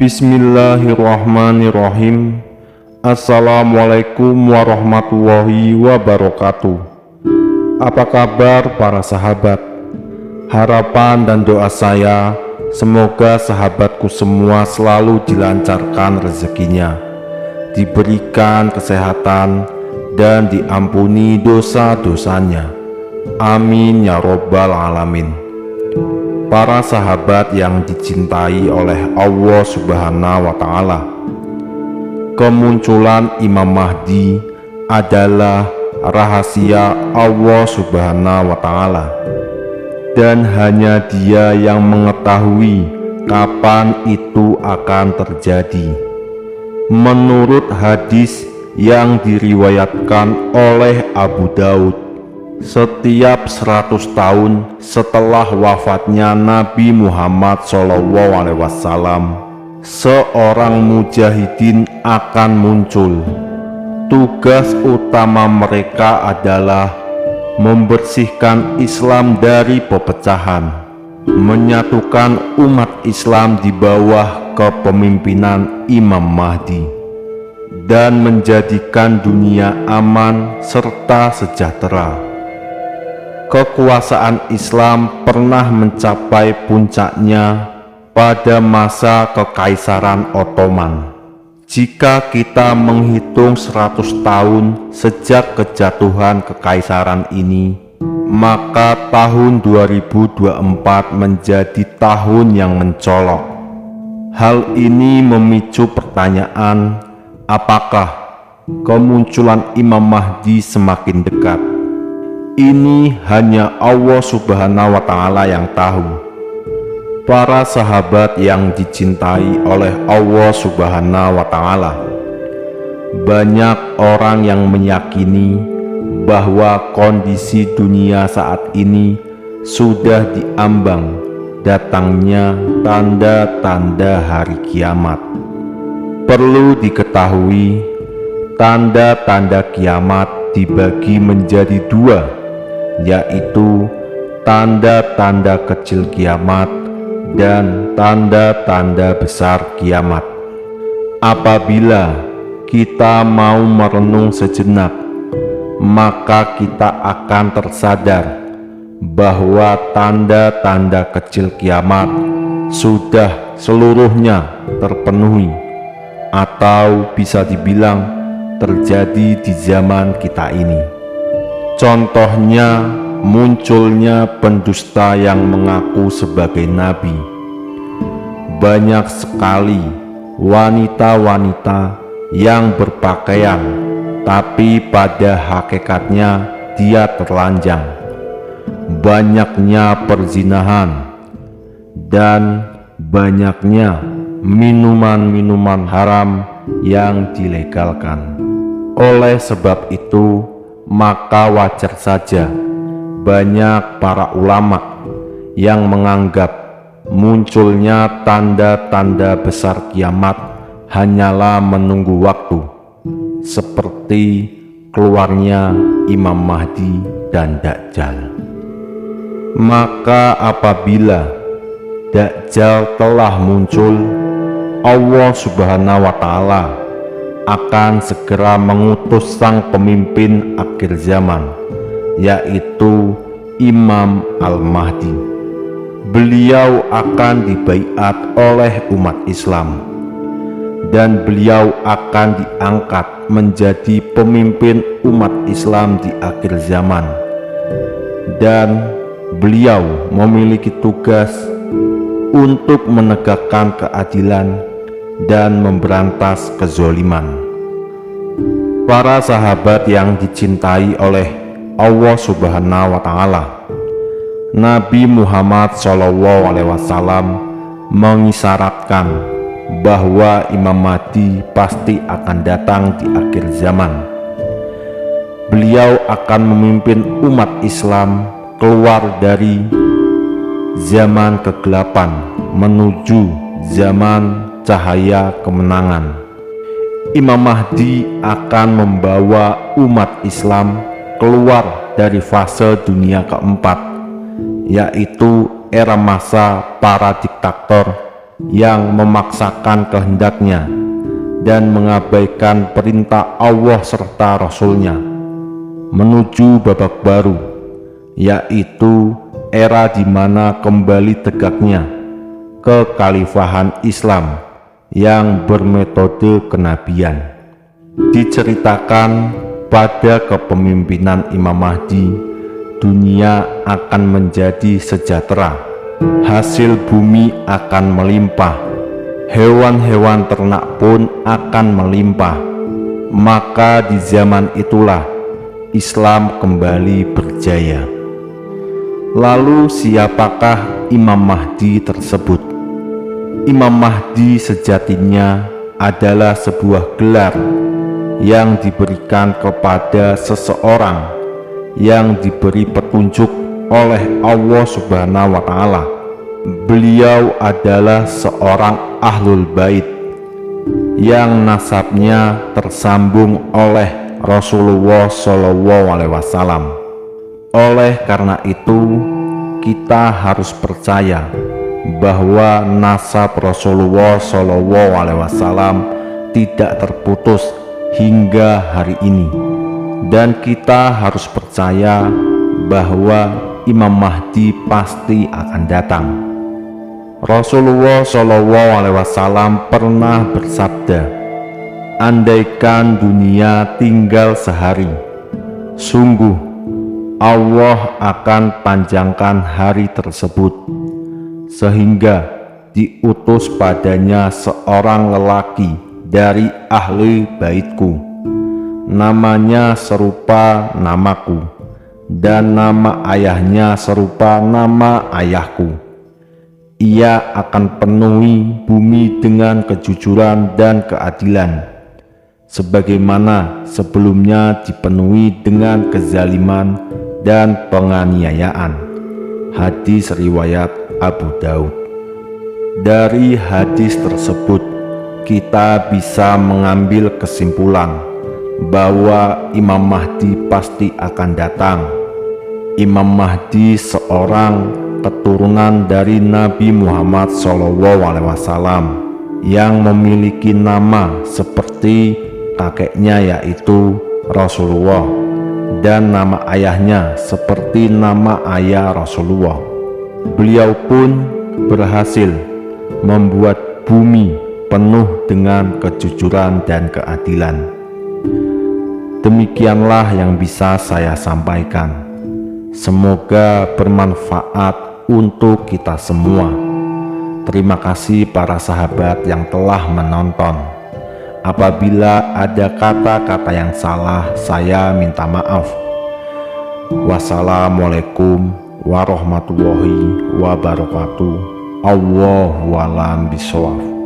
Bismillahirrahmanirrahim. Assalamualaikum warahmatullahi wabarakatuh. Apa kabar para sahabat? Harapan dan doa saya, semoga sahabatku semua selalu dilancarkan rezekinya, diberikan kesehatan, dan diampuni dosa-dosanya. Amin ya robbal alamin. Para sahabat yang dicintai oleh Allah Subhanahu wa Ta'ala, kemunculan Imam Mahdi adalah rahasia Allah Subhanahu wa Ta'ala, dan hanya Dia yang mengetahui kapan itu akan terjadi. Menurut hadis yang diriwayatkan oleh Abu Daud, setiap 100 tahun setelah wafatnya Nabi Muhammad SAW, seorang mujahidin akan muncul. Tugas utama mereka adalah membersihkan Islam dari pepecahan, menyatukan umat Islam di bawah kepemimpinan Imam Mahdi, dan menjadikan dunia aman serta sejahtera. Kekuasaan Islam pernah mencapai puncaknya pada masa Kekaisaran Ottoman. Jika kita menghitung 100 tahun sejak kejatuhan kekaisaran ini, maka tahun 2024 menjadi tahun yang mencolok. Hal ini memicu pertanyaan, apakah kemunculan Imam Mahdi semakin dekat? Ini hanya Allah Subhanahu wa Ta'ala yang tahu. Para sahabat yang dicintai oleh Allah Subhanahu wa Ta'ala, banyak orang yang meyakini bahwa kondisi dunia saat ini sudah diambang datangnya tanda-tanda hari kiamat. Perlu diketahui, tanda-tanda kiamat dibagi menjadi dua, yaitu tanda-tanda kecil kiamat dan tanda-tanda besar kiamat. Apabila kita mau merenung sejenak, maka kita akan tersadar bahwa tanda-tanda kecil kiamat sudah seluruhnya terpenuhi, atau bisa dibilang terjadi di zaman kita ini. Contohnya, munculnya pendusta yang mengaku sebagai nabi. Banyak sekali wanita-wanita yang berpakaian, tapi pada hakikatnya dia telanjang. Banyaknya perzinahan, dan banyaknya minuman-minuman haram yang dilegalkan. Oleh sebab itu, maka wajar saja banyak para ulama yang menganggap munculnya tanda-tanda besar kiamat hanyalah menunggu waktu, seperti keluarnya Imam Mahdi dan Dajjal. Maka apabila Dajjal telah muncul, Allah Subhanahu wa Ta'ala akan segera mengutus sang pemimpin akhir zaman, yaitu Imam Al-Mahdi. Beliau akan dibaiat oleh umat Islam, dan beliau akan diangkat menjadi pemimpin umat Islam di akhir zaman. Dan beliau memiliki tugas untuk menegakkan keadilan dan memberantas kezoliman. Para sahabat yang dicintai oleh Allah Subhanahu wa Ta'ala, Nabi Muhammad SAW mengisyaratkan bahwa Imam Mahdi pasti akan datang di akhir zaman. Beliau akan memimpin umat Islam keluar dari zaman kegelapan menuju zaman cahaya kemenangan. Imam Mahdi akan membawa umat Islam keluar dari fase dunia keempat, yaitu era masa para diktator yang memaksakan kehendaknya dan mengabaikan perintah Allah serta Rasul-Nya, menuju babak baru, yaitu era di mana kembali tegaknya kekhalifahan Islam yang bermetode kenabian. Diceritakan pada kepemimpinan Imam Mahdi, dunia akan menjadi sejahtera, hasil bumi akan melimpah, hewan-hewan ternak pun akan melimpah. Maka di zaman itulah Islam kembali berjaya. Lalu siapakah Imam Mahdi tersebut? Imam Mahdi sejatinya adalah sebuah gelar yang diberikan kepada seseorang yang diberi petunjuk oleh Allah Subhanahu wa Ta'ala. Beliau adalah seorang Ahlul Bait yang nasabnya tersambung oleh Rasulullah SAW. Oleh karena itu, kita harus percaya bahwa nasab Rasulullah SAW tidak terputus hingga hari ini, dan kita harus percaya bahwa Imam Mahdi pasti akan datang. Rasulullah SAW pernah bersabda, "Andaikan dunia tinggal sehari, sungguh Allah akan panjangkan hari tersebut, sehingga diutus padanya seorang lelaki dari ahli baitku, namanya serupa namaku, dan nama ayahnya serupa nama ayahku. Ia akan penuhi bumi dengan kejujuran dan keadilan, sebagaimana sebelumnya dipenuhi dengan kezaliman dan penganiayaan." Hadis riwayat Abu Daud. Dari hadis tersebut kita bisa mengambil kesimpulan bahwa Imam Mahdi pasti akan datang. Imam Mahdi seorang keturunan dari Nabi Muhammad SAW yang memiliki nama seperti kakeknya, yaitu Rasulullah, dan nama ayahnya seperti nama ayah Rasulullah. Beliau pun berhasil membuat bumi penuh dengan kejujuran dan keadilan. Demikianlah yang bisa saya sampaikan. Semoga bermanfaat untuk kita semua. Terima kasih para sahabat yang telah menonton. Apabila ada kata-kata yang salah, saya minta maaf. Wassalamualaikum warahmatullahi wabarakatuh. Allahu a'lam bishawab.